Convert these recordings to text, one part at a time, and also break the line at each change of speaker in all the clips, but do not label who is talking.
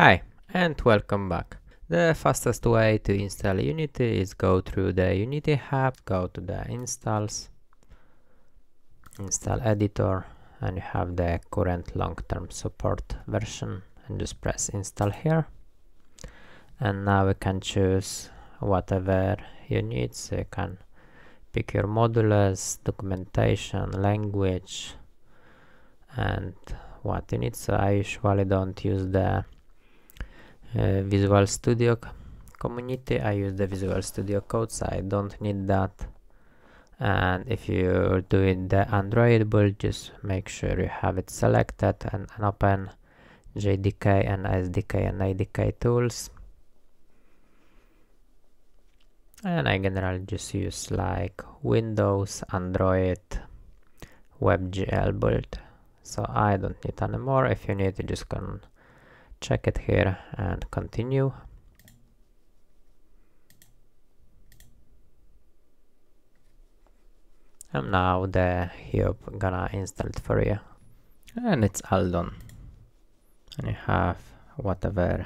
Hi and welcome back. The fastest way to install Unity is go through the Unity hub, go to the installs, install editor, and you have the current long-term support version, and just press install here. And now we can choose whatever you need, so you can pick your modules, documentation, language, and what you need. So I usually don't use the Visual Studio community. I use the Visual Studio Code, so I don't need that. And if you're doing the Android build, just make sure you have it selected and open JDK and SDK and ADK tools. And I generally just use like Windows, Android, WebGL build. So I don't need anymore. If you need, you just can check it here and continue. And now the Hiob gonna install it for you. And it's all done. And you have whatever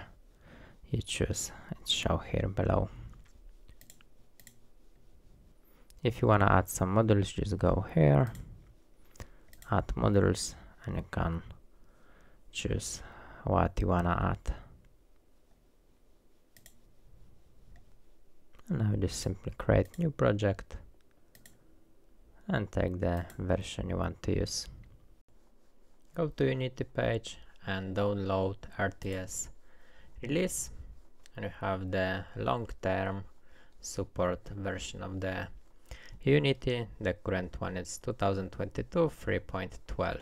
you choose. It's shown here below. If you wanna add some modules, just go here, add modules, and you can choose what you wanna add. And now just simply create new project and take the version you want to use. Go to Unity page and download RTS release, and you have the long-term support version of the Unity. The current one is 2022 3.12.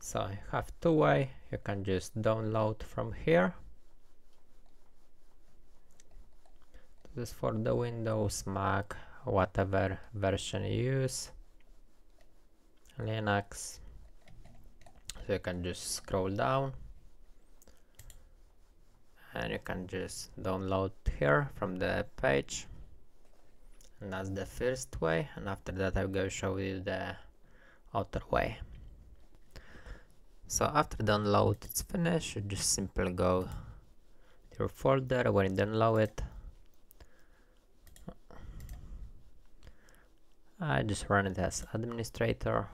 So you have two ways. You can just download from here. This is for the Windows, Mac, whatever version you use, Linux. So you can just scroll down and you can just download here from the page. And that's the first way, and after that I'm going to show you the other way. So after download it's finished, you just simply go to your folder when you download it. I just run it as administrator,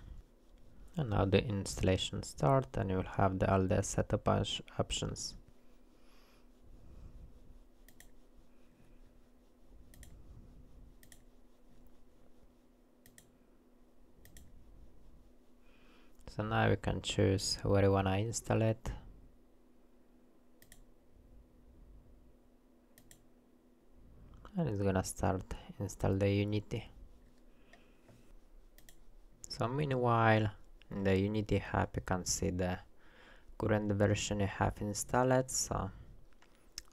and now the installation start, and you will have all the setup options. So now you can choose where you wanna install it. And it's gonna start install the Unity. So meanwhile, in the Unity hub you can see the current version you have installed. So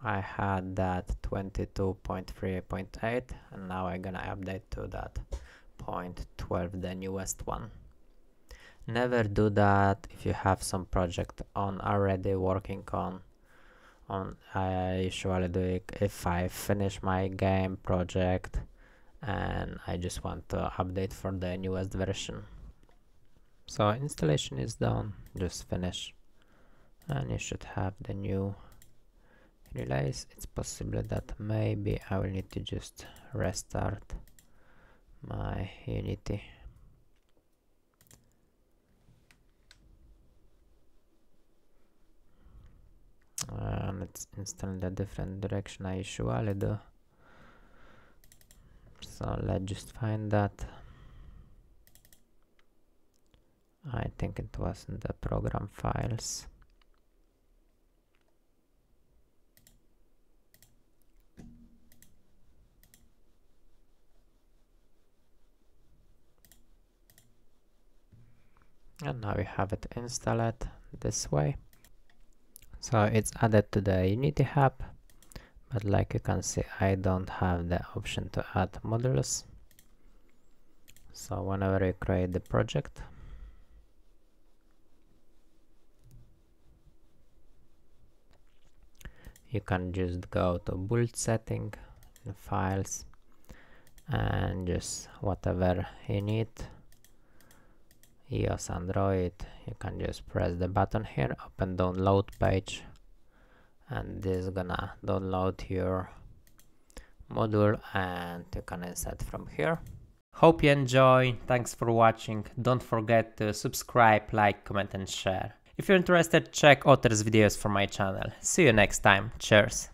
I had that 22.3.8, and now I'm gonna update to that 0.12, the newest one. Never do that if you have some project on already working on. I usually do it if I finish my game project and I just want to update for the newest version. So installation is done, just finish, and you should have the new release. It's possible that maybe I will need to just restart my Unity. Let's install the different direction I usually do. So let's just find that. I think it was in the program files. And now we have it installed this way. So it's added to the Unity hub, but like you can see, I don't have the option to add modules. So whenever you create the project, you can just go to build setting, files, and just whatever you need, iOS, Android, you can just press the button here, open download page, and this is gonna download your module and you can insert from here. Hope you enjoy, thanks for watching, don't forget to subscribe, like, comment and share. If you're interested, check others videos from my channel. See you next time, cheers!